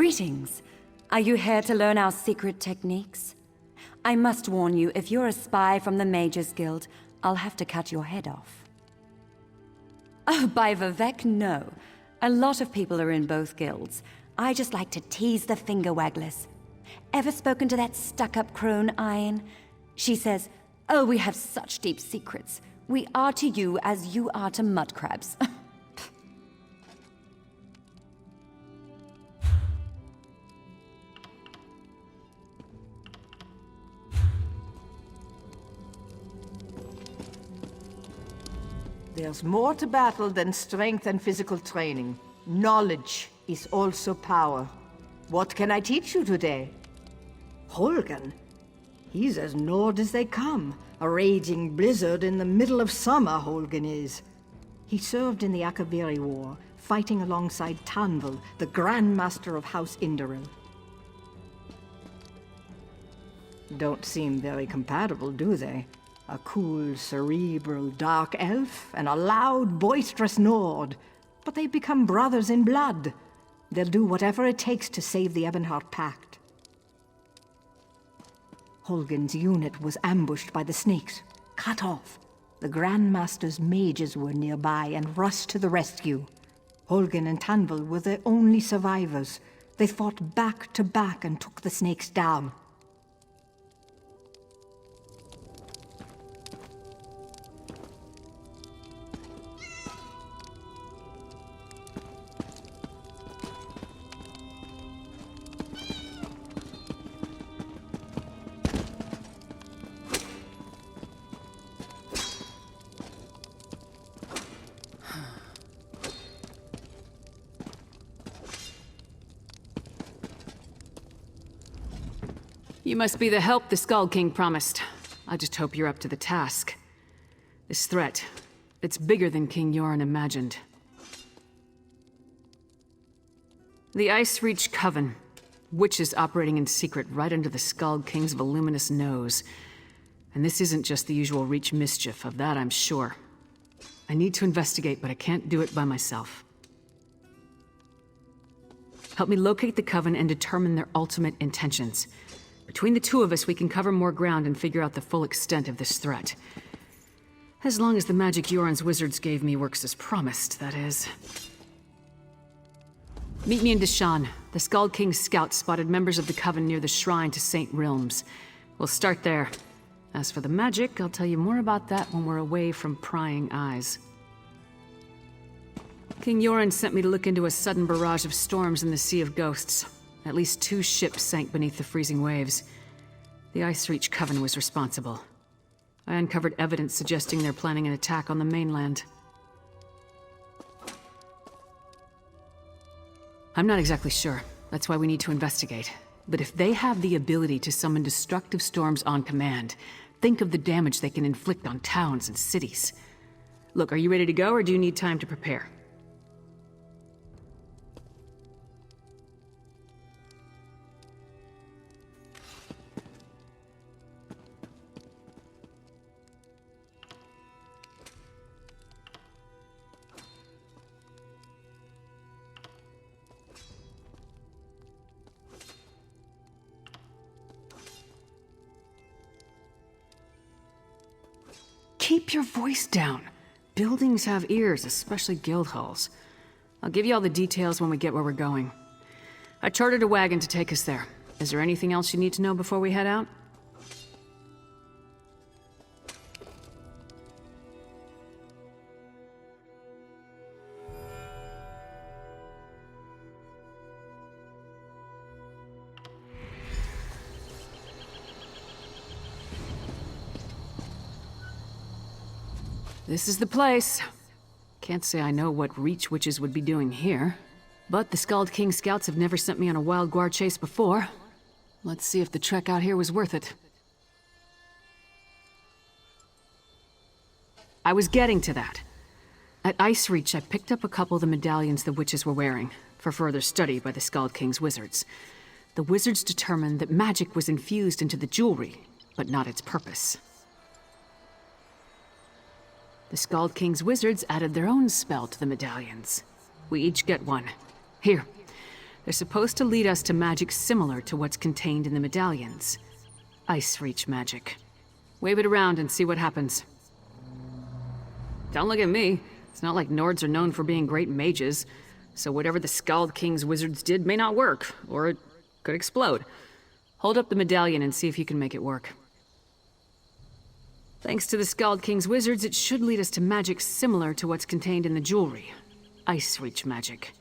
Greetings. Are you here to learn our secret techniques? I must warn you, if you're a spy from the Mages Guild, I'll have to cut your head off. Oh, by Vivek, no. A lot of people are in both guilds. I just like to tease the finger wagglers. Ever spoken to that stuck-up crone, Ian? She says, oh, we have such deep secrets. We are to you as you are to mud crabs. There's more to battle than strength and physical training. Knowledge is also power. What can I teach you today? Holgen? He's as Nord as they come. A raging blizzard in the middle of summer, Holgen is. He served in the Akaviri War, fighting alongside Tanvel, the Grand Master of House Indoril. Don't seem very compatible, do they? A cool, cerebral, dark elf, and a loud, boisterous Nord. But they've become brothers in blood. They'll do whatever it takes to save the Ebonheart Pact. Holgen's unit was ambushed by the snakes, cut off. The Grandmaster's mages were nearby and rushed to the rescue. Holgen and Tanvel were the only survivors. They fought back to back and took the snakes down. You must be the help the Skull King promised. I just hope you're up to the task. This threat, it's bigger than King Yoren imagined. The Ice Reach Coven. Witches operating in secret right under the Skull King's voluminous nose. And this isn't just the usual Reach mischief, of that I'm sure. I need to investigate, but I can't do it by myself. Help me locate the Coven and determine their ultimate intentions. Between the two of us, we can cover more ground and figure out the full extent of this threat. As long as the magic Yoren's wizards gave me works as promised, that is. Meet me in Deshaan. The Skull King's scouts spotted members of the Coven near the shrine to St. Realms. We'll start there. As for the magic, I'll tell you more about that when we're away from prying eyes. King Yoren sent me to look into a sudden barrage of storms in the Sea of Ghosts. At least 2 ships sank beneath the freezing waves. The Ice Reach Coven was responsible. I uncovered evidence suggesting they're planning an attack on the mainland. I'm not exactly sure. That's why we need to investigate. But if they have the ability to summon destructive storms on command, think of the damage they can inflict on towns and cities. Look, are you ready to go, or do you need time to prepare? Keep your voice down. Buildings have ears, especially guild halls. I'll give you all the details when we get where we're going. I chartered a wagon to take us there. Is there anything else you need to know before we head out? This is the place. Can't say I know what Reach witches would be doing here. But the Skull King scouts have never sent me on a wild guar chase before. Let's see if the trek out here was worth it. I was getting to that. At Ice Reach, I picked up a couple of the medallions the witches were wearing, for further study by the Skull King's wizards. The wizards determined that magic was infused into the jewelry, but not its purpose. The Skull King's wizards added their own spell to the medallions. We each get one. Here, They're supposed to lead us to magic similar to what's contained in the medallions. Ice Reach magic. Wave it around and see what happens. Don't look at me. It's not like Nords are known for being great mages, so whatever the Skald King's wizards did may not work, or it could explode. Hold up the medallion and see if you can make it work. Thanks to the Skald King's wizards, it should lead us to magic similar to what's contained in the jewelry. Ice Reach magic.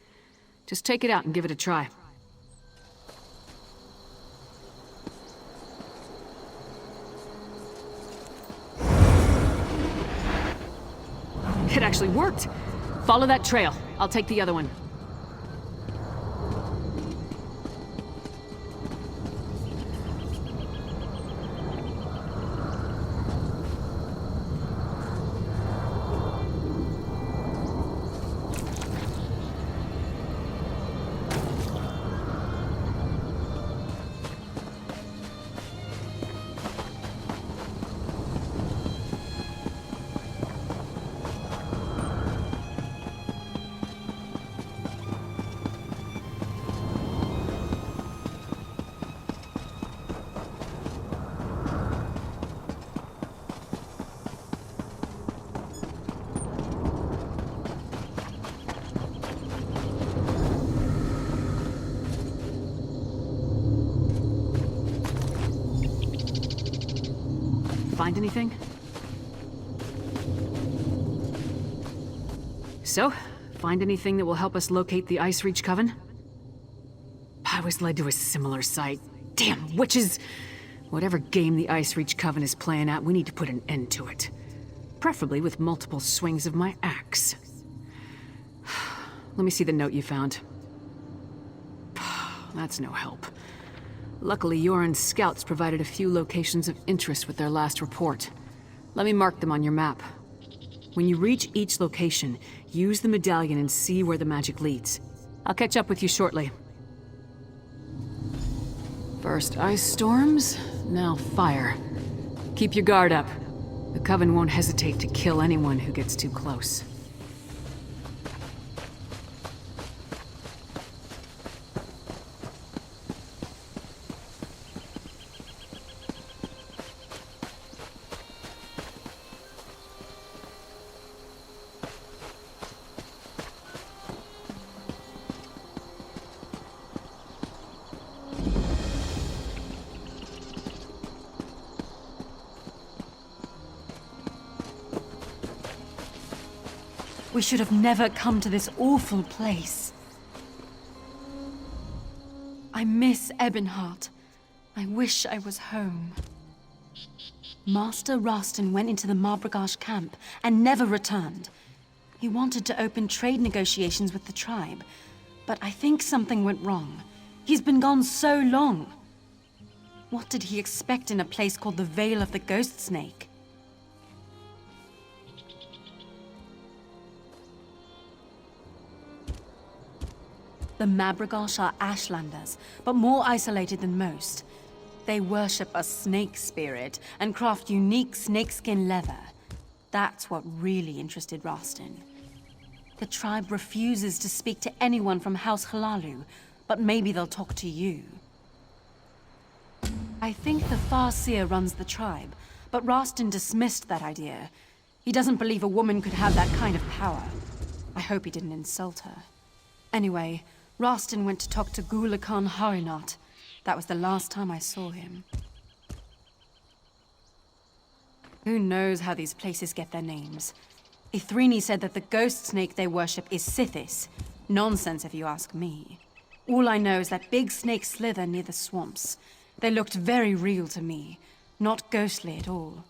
Just take it out and give it a try. It actually worked! Follow that trail. I'll take the other one. Find anything? So, find anything that will help us locate the Ice Reach Coven? I was led to a similar site. Damn witches! Whatever game the Ice Reach Coven is playing at, we need to put an end to it. Preferably with multiple swings of my axe. Let me see the note you found. That's no help. Luckily, Yoren's scouts provided a few locations of interest with their last report. Let me mark them on your map. When you reach each location, use the medallion and see where the magic leads. I'll catch up with you shortly. First ice storms, now fire. Keep your guard up. The Coven won't hesitate to kill anyone who gets too close. We should have never come to this awful place. I miss Ebonheart. I wish I was home. Master Rastin went into the Marbragash camp and never returned. He wanted to open trade negotiations with the tribe, but I think something went wrong. He's been gone so long. What did he expect in a place called the Vale of the Ghost Snake? The Marbragash are Ashlanders, but more isolated than most. They worship a snake spirit and craft unique snakeskin leather. That's what really interested Rastin. The tribe refuses to speak to anyone from House Hlaalu, but maybe they'll talk to you. I think the Farseer runs the tribe, but Rastin dismissed that idea. He doesn't believe a woman could have that kind of power. I hope he didn't insult her. Anyway, Rastin went to talk to Gula Khan Harinat. That was the last time I saw him. Who knows how these places get their names? Ithrini said that the ghost snake they worship is Sithis. Nonsense if you ask me. All I know is that big snakes slither near the swamps. They looked very real to me, not ghostly at all.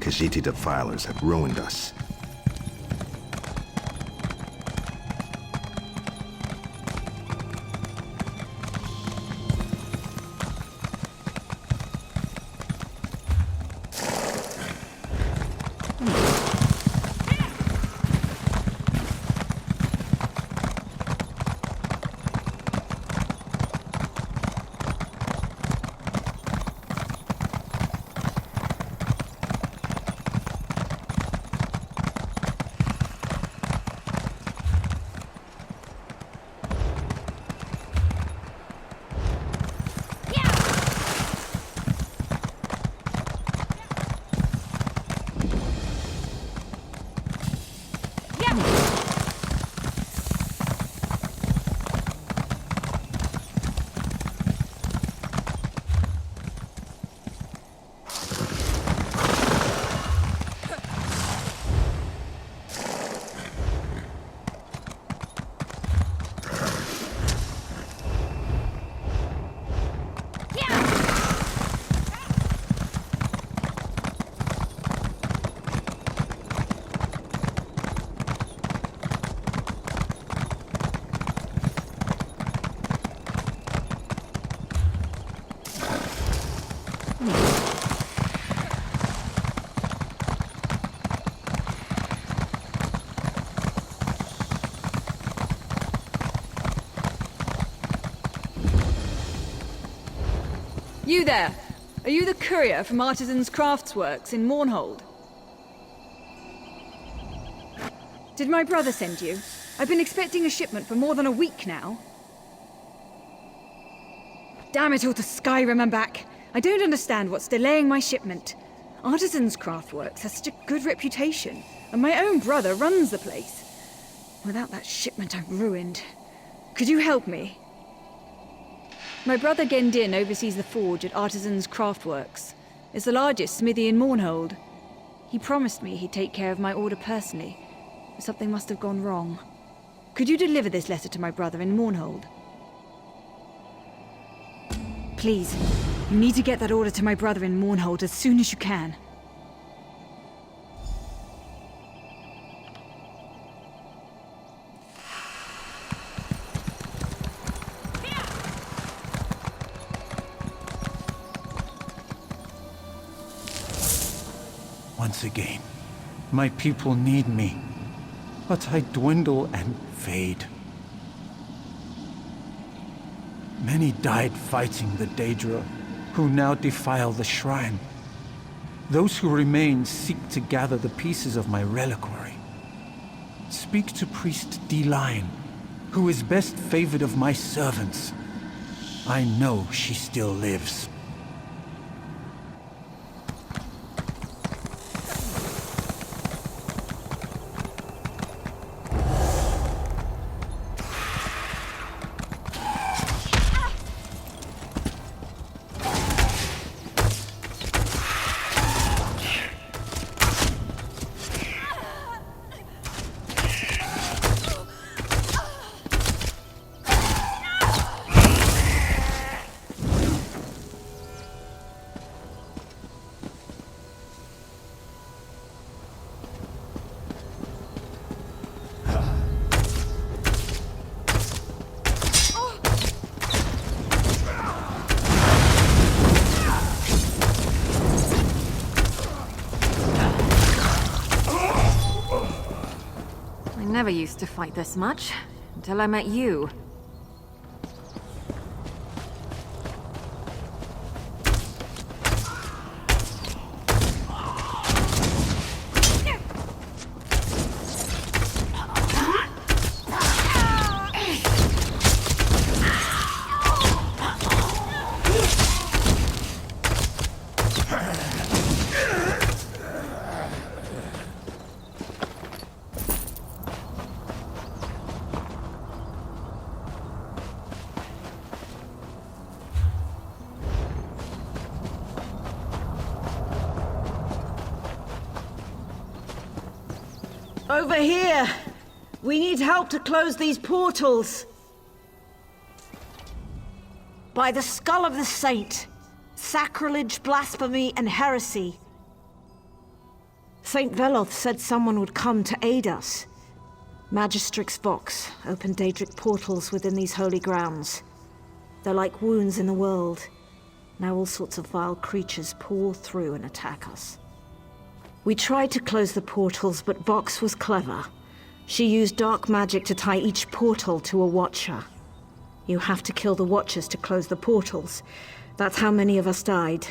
Khajiit defilers have ruined us. You there! Are you the courier from Artisans Craftsworks in Mournhold? Did my brother send you? I've been expecting a shipment for more than a week now. Damn it all to Skyrim and back! I don't understand what's delaying my shipment. Artisans Craftworks has such a good reputation, and my own brother runs the place. Without that shipment, I'm ruined. Could you help me? My brother Gendin oversees the forge at Artisans Craftworks. It's the largest smithy in Mournhold. He promised me he'd take care of my order personally, but something must have gone wrong. Could you deliver this letter to my brother in Mournhold? Please, you need to get that order to my brother in Mournhold as soon as you can. Once again, my people need me, but I dwindle and fade. Many died fighting the Daedra, who now defile the shrine. Those who remain seek to gather the pieces of my reliquary. Speak to Priest D-Lion, who is best favored of my servants. I know she still lives. I never used to fight this much, until I met you. Over here! We need help to close these portals! By the skull of the saint! Sacrilege, blasphemy, and heresy! Saint Veloth said someone would come to aid us. Magistrix Vox opened Daedric portals within these holy grounds. They're like wounds in the world. Now all sorts of vile creatures pour through and attack us. We tried to close the portals, but Vox was clever. She used dark magic to tie each portal to a Watcher. You have to kill the Watchers to close the portals. That's how many of us died.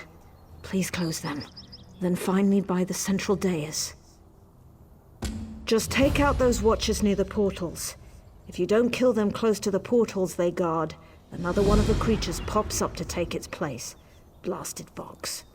Please close them. Then find me by the central dais. Just take out those Watchers near the portals. If you don't kill them close to the portals they guard, another one of the creatures pops up to take its place. Blasted Vox.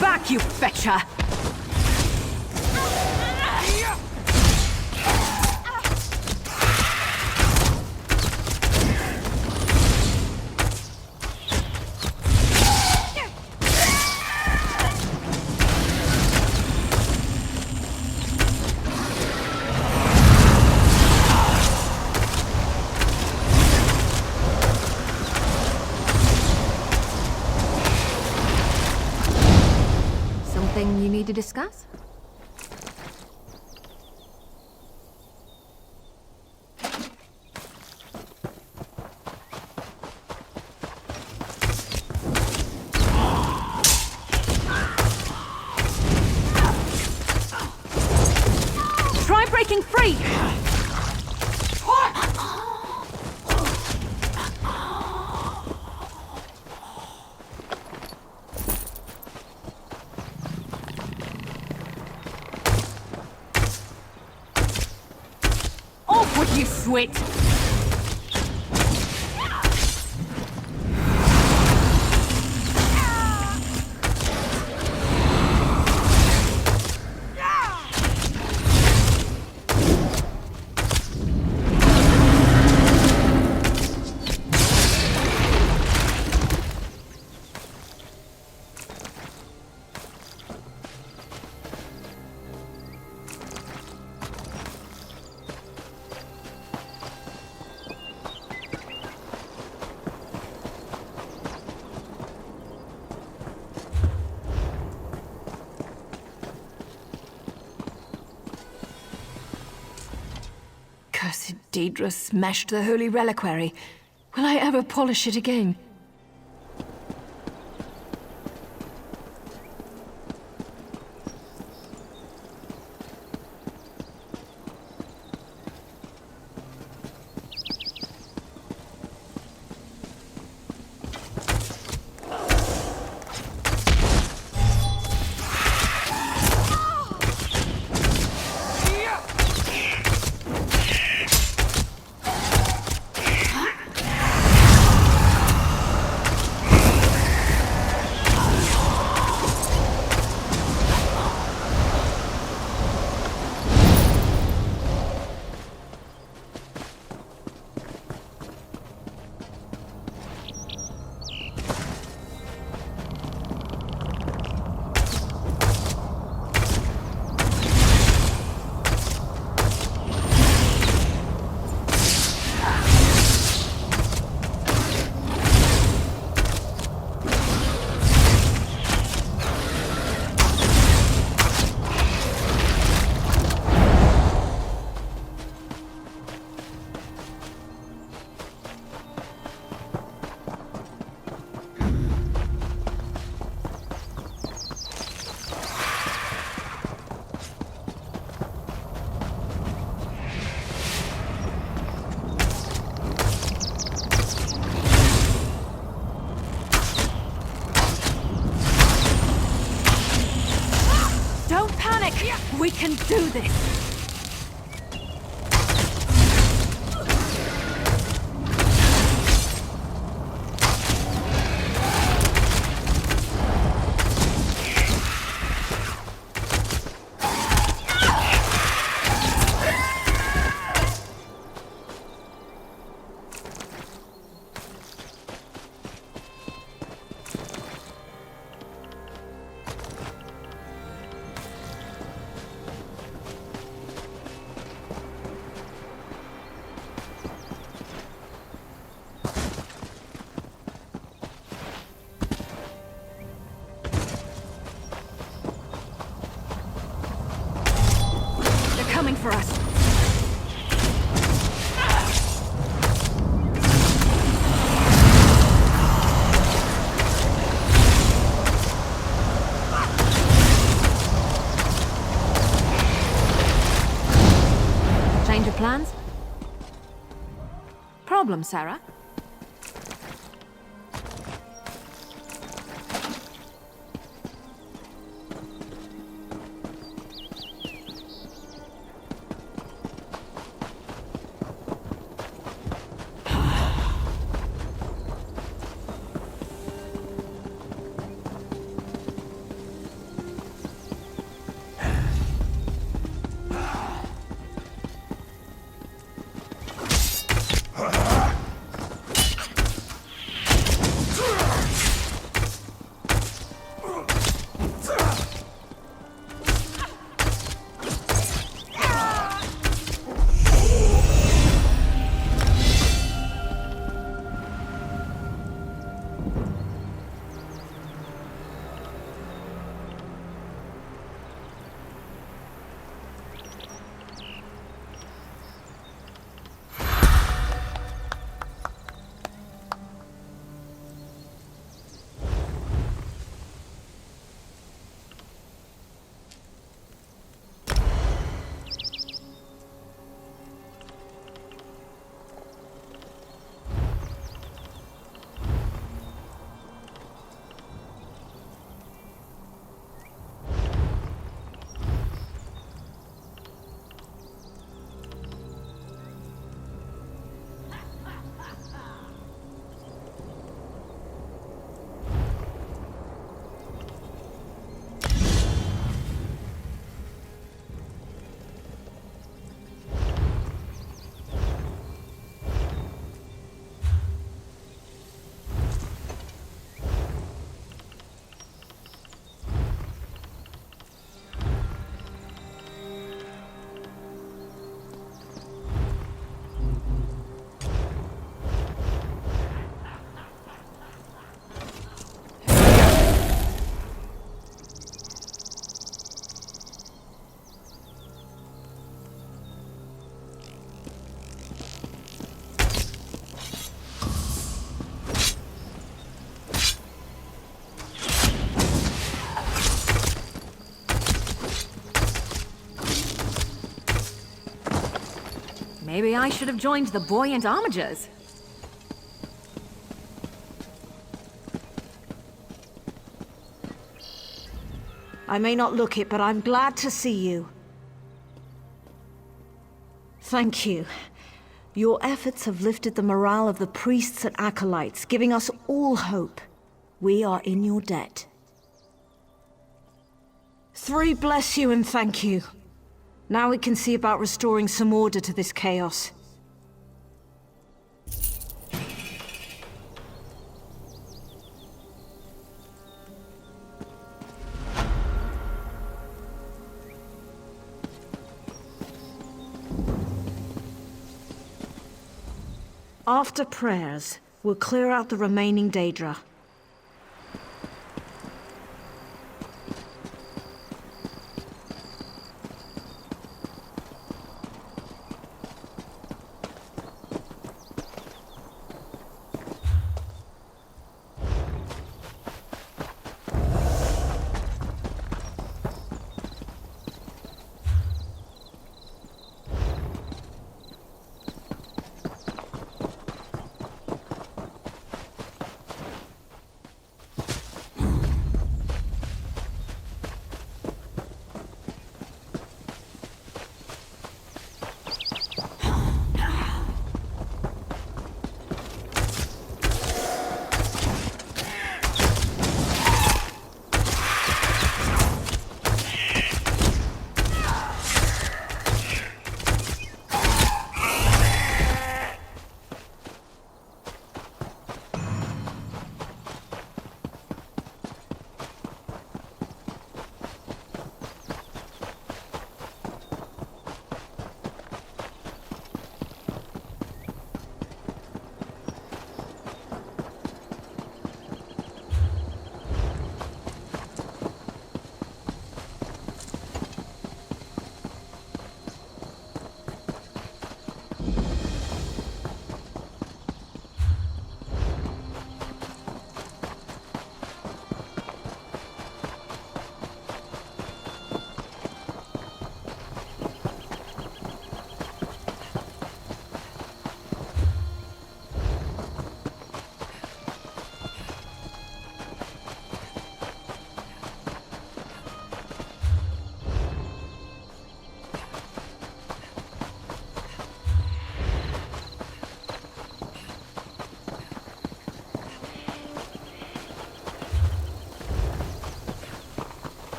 Back, you fetcher! Something you need to discuss? Try breaking free! Off with you, Swit! Cursed Daedra smashed the holy reliquary. Will I ever polish it again? We can do this! Coming for us. Change of plans? Problem, Sarah? Maybe I should have joined the Buoyant Armigers. I may not look it, but I'm glad to see you. Thank you. Your efforts have lifted the morale of the priests and acolytes, giving us all hope. We are in your debt. 3 bless you and thank you. Now we can see about restoring some order to this chaos. After prayers, we'll clear out the remaining Daedra.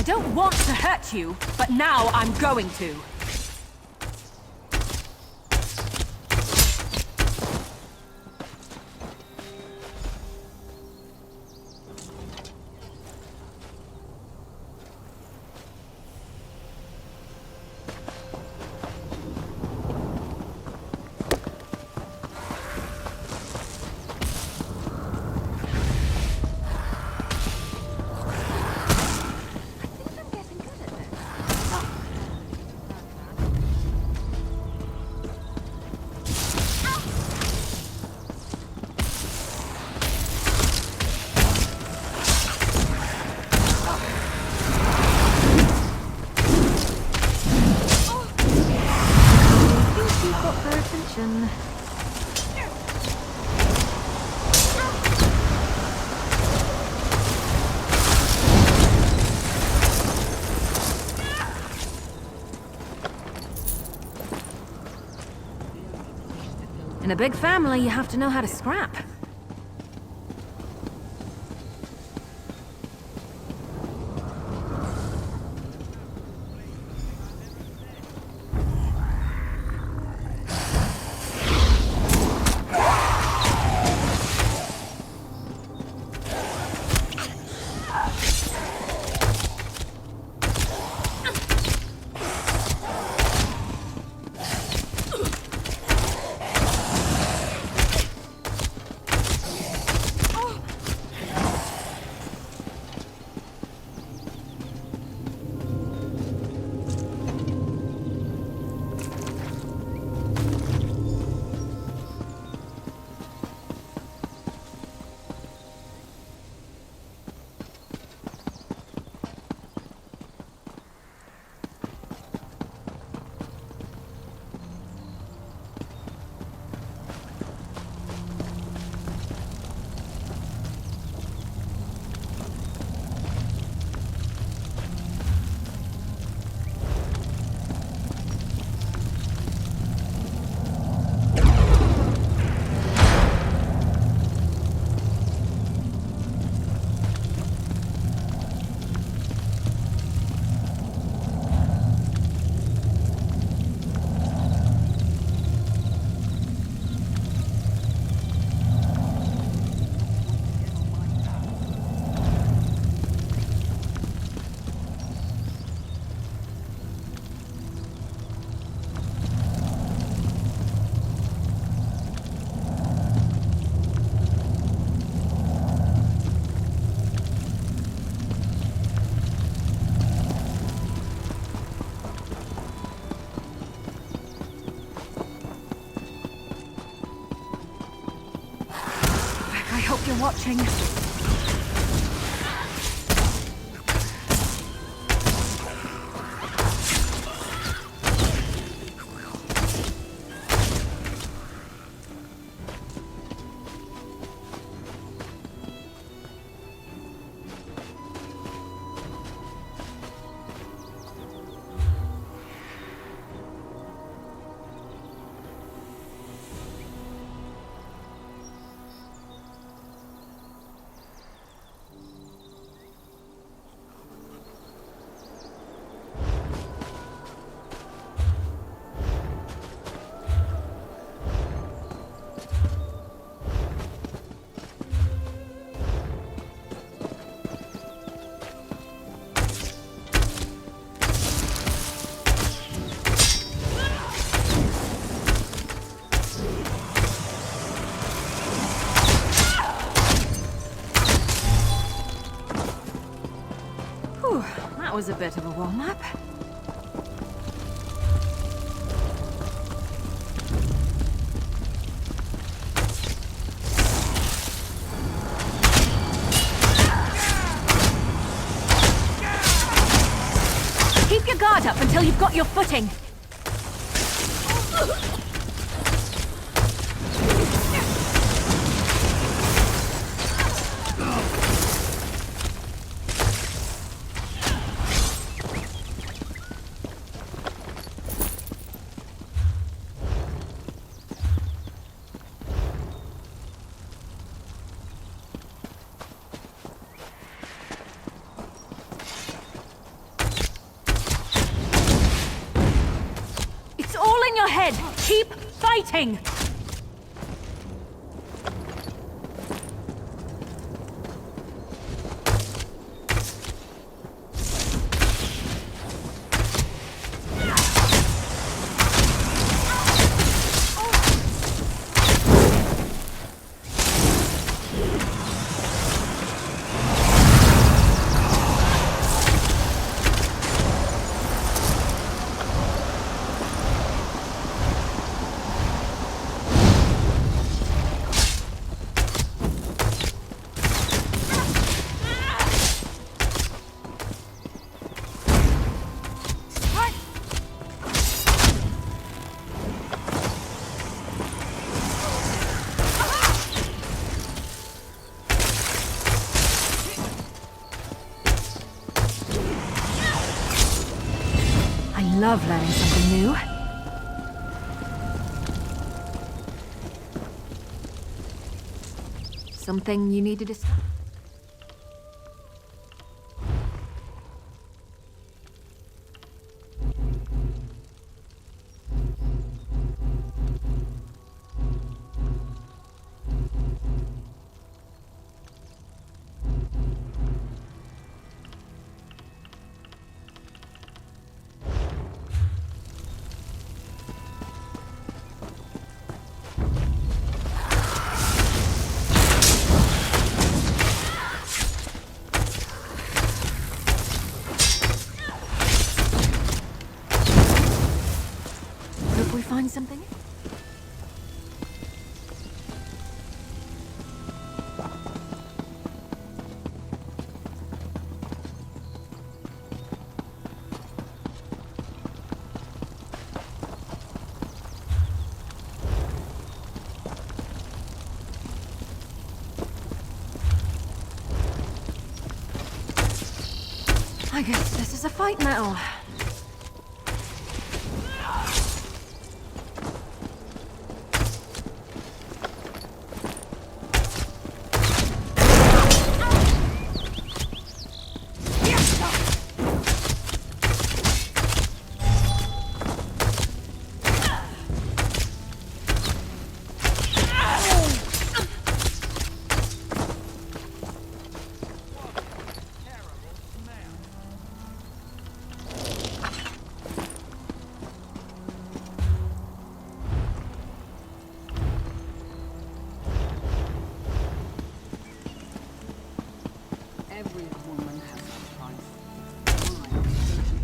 I don't want to hurt you, but now I'm going to. In a big family, you have to know how to scrap. watching. That was a bit of a warm-up. Keep your guard up until you've got your footing. Keep fighting! I love learning something new. Something you need to discuss? Find something? I guess this is a fight metal.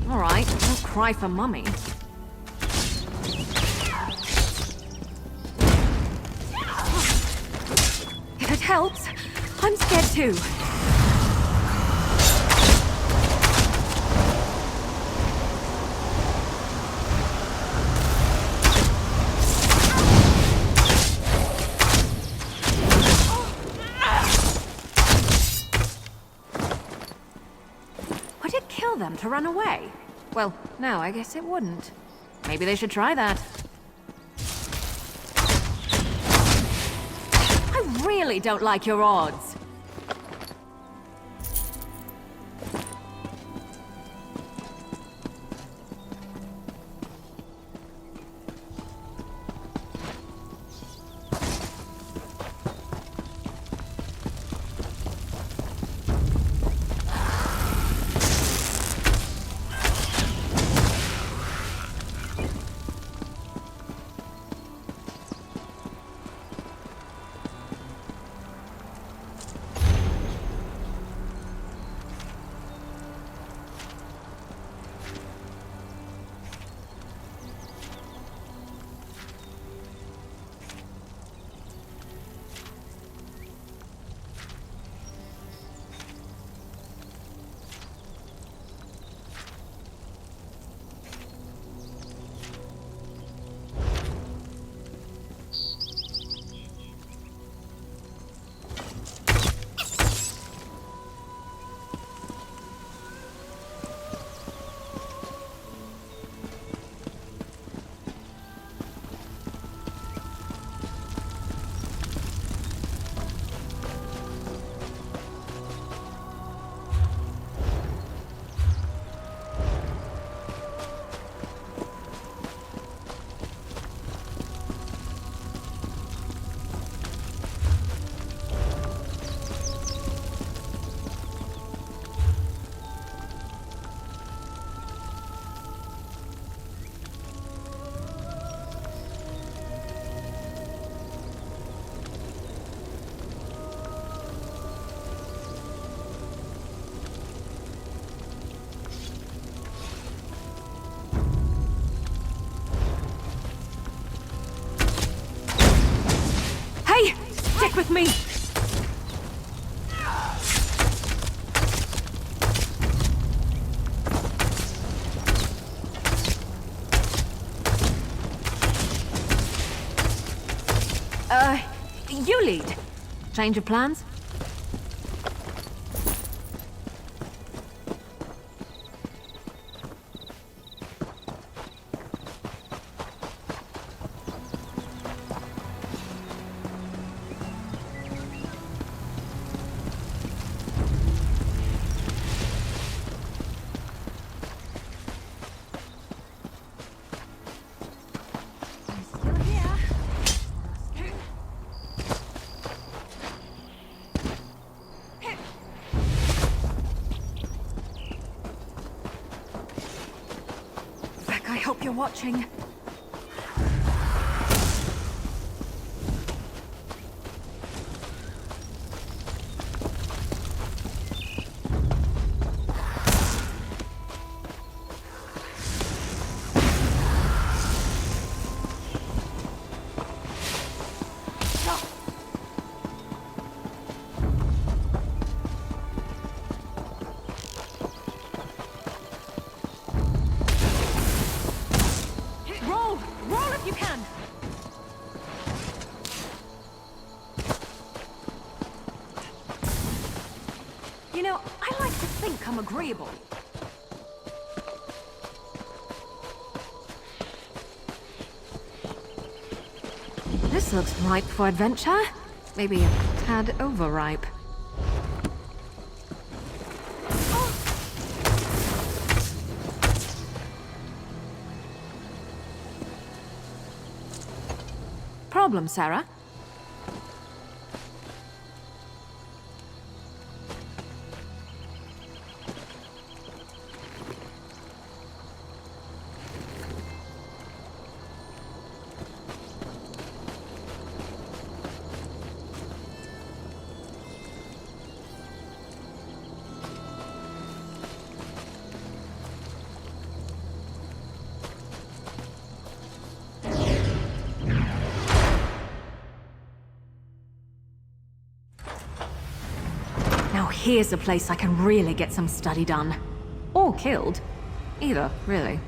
All right, don't cry for Mummy. If it helps, I'm scared too. Would it kill them to run away? Well, no, I guess it wouldn't. Maybe they should try that. I really don't like your odds. Hey! Stick with me! You lead. Change of plans? I hope you're watching. Roll if you can! You know, I like to think I'm agreeable. This looks ripe for adventure. Maybe a tad overripe. Problem, Sarah? Now here's a place I can really get some study done. Or killed. Either, really.